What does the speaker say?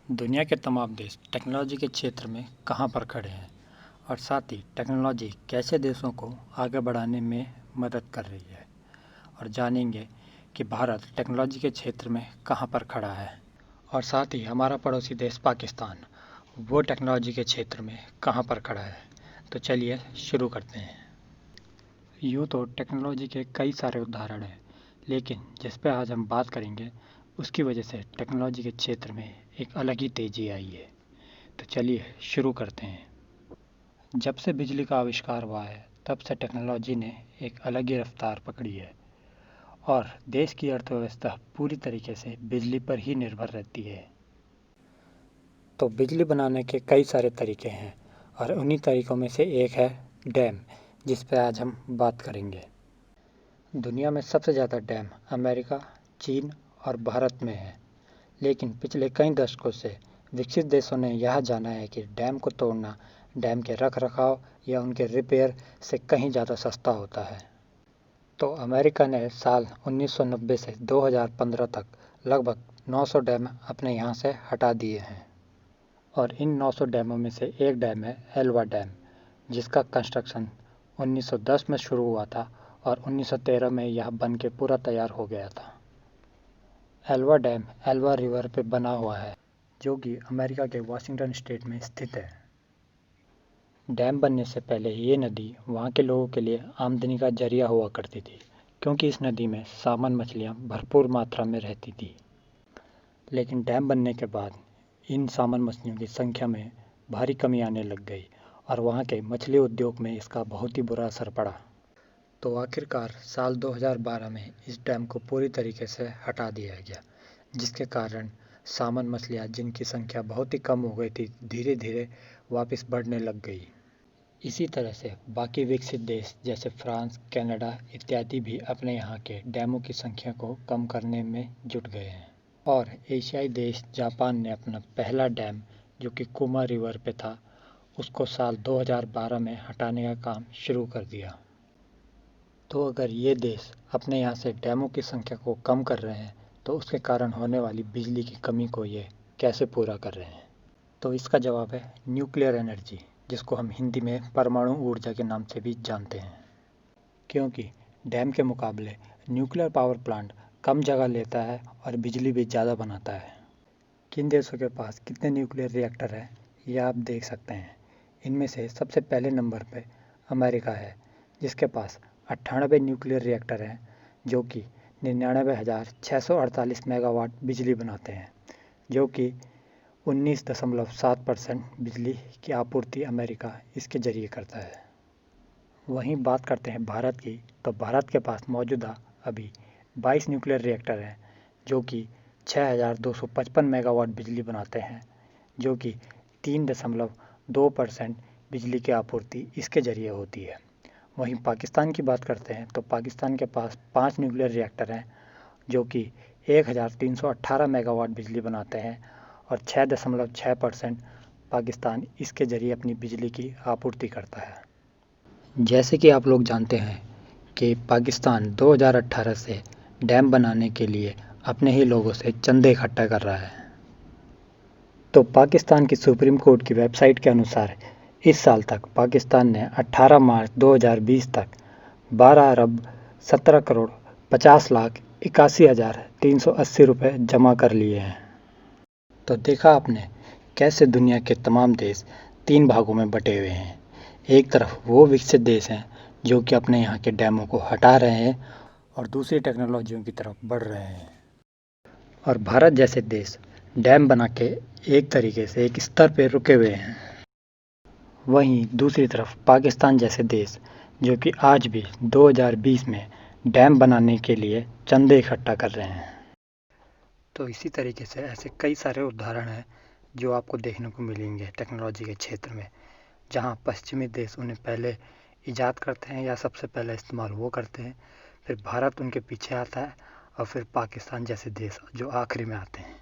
दुनिया के तमाम देश टेक्नोलॉजी के क्षेत्र में कहाँ पर खड़े हैं और साथ ही टेक्नोलॉजी कैसे देशों को आगे बढ़ाने में मदद कर रही है, और जानेंगे कि भारत टेक्नोलॉजी के क्षेत्र में कहाँ पर खड़ा है और साथ ही हमारा पड़ोसी देश पाकिस्तान वो टेक्नोलॉजी के क्षेत्र में कहाँ पर खड़ा है। तो चलिए शुरू करते हैं। यूँ तो टेक्नोलॉजी के कई सारे उदाहरण हैं, लेकिन जिस पे आज हम बात करेंगे उसकी वजह से टेक्नोलॉजी के क्षेत्र में एक अलग ही तेज़ी आई है। तो चलिए शुरू करते हैं। जब से बिजली का आविष्कार हुआ है तब से टेक्नोलॉजी ने एक अलग ही रफ्तार पकड़ी है और देश की अर्थव्यवस्था पूरी तरीके से बिजली पर ही निर्भर रहती है। तो बिजली बनाने के कई सारे तरीके हैं और उन्हीं तरीकों में से एक है डैम, जिस पर आज हम बात करेंगे। दुनिया में सबसे ज़्यादा डैम अमेरिका, चीन और भारत में है, लेकिन पिछले कई दशकों से विकसित देशों ने यह जाना है कि डैम को तोड़ना डैम के रखरखाव या उनके रिपेयर से कहीं ज़्यादा सस्ता होता है। तो अमेरिका ने साल 1990 से 2015 तक लगभग 900 डैम अपने यहाँ से हटा दिए हैं और इन 900 डैमों में से एक डैम है एल्वा डैम, जिसका कंस्ट्रक्शन 1910 में शुरू हुआ था और 1913 में यह बन के पूरा तैयार हो गया था। एल्वा डैम एल्वा रिवर पे बना हुआ है, जो कि अमेरिका के वाशिंगटन स्टेट में स्थित है। डैम बनने से पहले ये नदी वहाँ के लोगों के लिए आमदनी का जरिया हुआ करती थी, क्योंकि इस नदी में सामन मछलियाँ भरपूर मात्रा में रहती थी। लेकिन डैम बनने के बाद इन सामन मछलियों की संख्या में भारी कमी आने लग गई और वहाँ के मछली उद्योग में इसका बहुत ही बुरा असर पड़ा। तो आखिरकार साल 2012 में इस डैम को पूरी तरीके से हटा दिया गया, जिसके कारण सामन मछलियाँ, जिनकी संख्या बहुत ही कम हो गई थी, धीरे धीरे वापस बढ़ने लग गई। इसी तरह से बाकी विकसित देश जैसे फ्रांस, कनाडा इत्यादि भी अपने यहाँ के डैमों की संख्या को कम करने में जुट गए हैं। और एशियाई देश जापान ने अपना पहला डैम, जो कि कुमा रिवर पे था, उसको साल 2012 में हटाने का काम शुरू कर दिया। तो अगर ये देश अपने यहाँ से डैमों की संख्या को कम कर रहे हैं तो उसके कारण होने वाली बिजली की कमी को ये कैसे पूरा कर रहे हैं? तो इसका जवाब है न्यूक्लियर एनर्जी, जिसको हम हिंदी में परमाणु ऊर्जा के नाम से भी जानते हैं। क्योंकि डैम के मुकाबले न्यूक्लियर पावर प्लांट कम जगह लेता है और बिजली भी ज़्यादा बनाता है। किन देशों के पास कितने न्यूक्लियर रिएक्टर हैं यह आप देख सकते हैं। इनमें से सबसे पहले नंबर पे अमेरिका है, जिसके पास 98 न्यूक्लियर रिएक्टर हैं, जो कि 99,648 मेगावाट बिजली बनाते हैं, जो कि 19.7% बिजली की आपूर्ति अमेरिका इसके ज़रिए करता है। वहीं बात करते हैं भारत की, तो भारत के पास मौजूदा अभी 22 न्यूक्लियर रिएक्टर हैं, जो कि 6,255 मेगावाट बिजली बनाते हैं, जो कि 3.2% बिजली की आपूर्ति इसके ज़रिए होती है। वहीं पाकिस्तान की बात करते हैं तो पाकिस्तान के पास 5 न्यूक्लियर रिएक्टर हैं, जो कि 1,318 मेगावाट बिजली बनाते हैं और 6.6% पाकिस्तान इसके ज़रिए अपनी बिजली की आपूर्ति करता है। जैसे कि आप लोग जानते हैं कि पाकिस्तान 2018 से डैम बनाने के लिए अपने ही लोगों से चंदे इकट्ठा कर रहा है। तो पाकिस्तान की सुप्रीम कोर्ट की वेबसाइट के अनुसार इस साल तक पाकिस्तान ने 18 मार्च 2020 तक 12 अरब 17 करोड़ 50 लाख 81,380 रुपये जमा कर लिए हैं। तो देखा आपने कैसे दुनिया के तमाम देश 3 भागों में बटे हुए हैं। एक तरफ वो विकसित देश हैं जो कि अपने यहाँ के डैमों को हटा रहे हैं और दूसरी टेक्नोलॉजियों की तरफ बढ़ रहे हैं, और भारत जैसे देश डैम बना के एक तरीके से एक स्तर पे रुके हुए हैं। वहीं दूसरी तरफ पाकिस्तान जैसे देश, जो कि आज भी 2020 में डैम बनाने के लिए चंदे इकट्ठा कर रहे हैं। तो इसी तरीके से ऐसे कई सारे उदाहरण हैं जो आपको देखने को मिलेंगे टेक्नोलॉजी के क्षेत्र में, जहां पश्चिमी देश उन्हें पहले ईजाद करते हैं या सबसे पहले इस्तेमाल वो करते हैं, फिर भारत उनके पीछे आता है और फिर पाकिस्तान जैसे देश जो आखिरी में आते हैं।